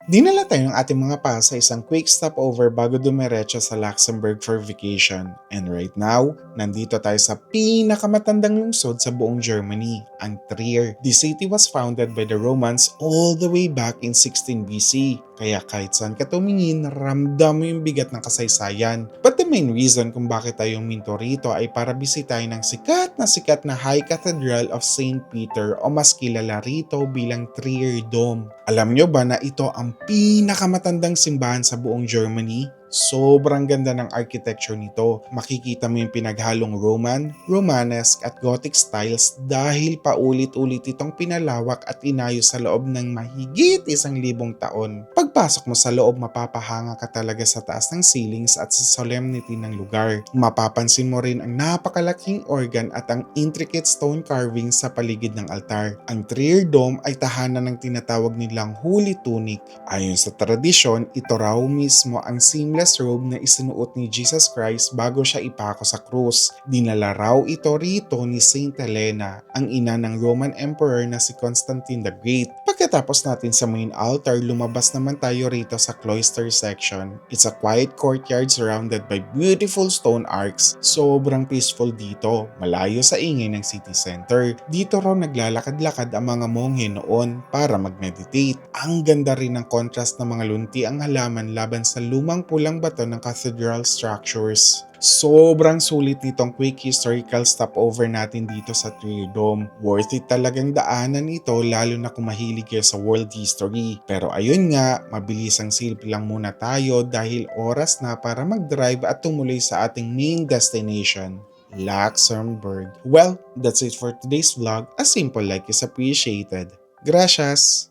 Dinala tayo ng ating mga pa sa isang quick stopover bago dumiretso sa Luxembourg for vacation. And right now, nandito tayo sa pinakamatandang lungsod sa buong Germany, ang Trier. The city was founded by the Romans all the way back in 16 BC. Kaya kahit saan ka tumingin, ramdam mo yung bigat ng kasaysayan. But the main reason kung bakit tayo minto rito ay para bisitahin ng sikat na High Cathedral of St. Peter o mas kilala rito bilang Trier Dome. Alam nyo ba na ito ang pinakamatandang simbahan sa buong Germany? Sobrang ganda ng architecture nito. Makikita mo yung pinaghalong Roman, Romanesque at Gothic styles dahil paulit-ulit itong pinalawak at inayos sa loob ng mahigit 1,000 taon. Pagpasok mo sa loob, mapapahanga ka talaga sa taas ng ceilings at sa solemnity ng lugar. Mapapansin mo rin ang napakalaking organ at ang intricate stone carvings sa paligid ng altar. Ang Trier Dome ay tahanan ng tinatawag nilang Holy Tunic. Ayon sa tradisyon, ito raw mismo ang seamless robe na isinuot ni Jesus Christ bago siya ipako sa krus. Dinala raw ito rito ni Saint Helena, ang ina ng Roman Emperor na si Constantine the Great. Pagkatapos natin sa main altar, lumabas naman tayo rito sa cloister section. It's a quiet courtyard surrounded by beautiful stone arcs. Sobrang peaceful dito, malayo sa ingay ng city center. Dito raw naglalakad-lakad ang mga monghe noon para mag-meditate. Ang ganda rin ng contrast ng mga lunti ang halaman laban sa lumang pulang bato ng cathedral structures. Sobrang sulit nitong quick historical stopover natin dito sa Trier Dome. Worth it talagang daanan ito lalo na kung mahilig kayo sa world history. Pero ayun nga, mabilis ang silip lang muna tayo dahil oras na para mag-drive at tumuloy sa ating main destination, Luxembourg. Well, that's it for today's vlog. A simple like is appreciated. Gracias!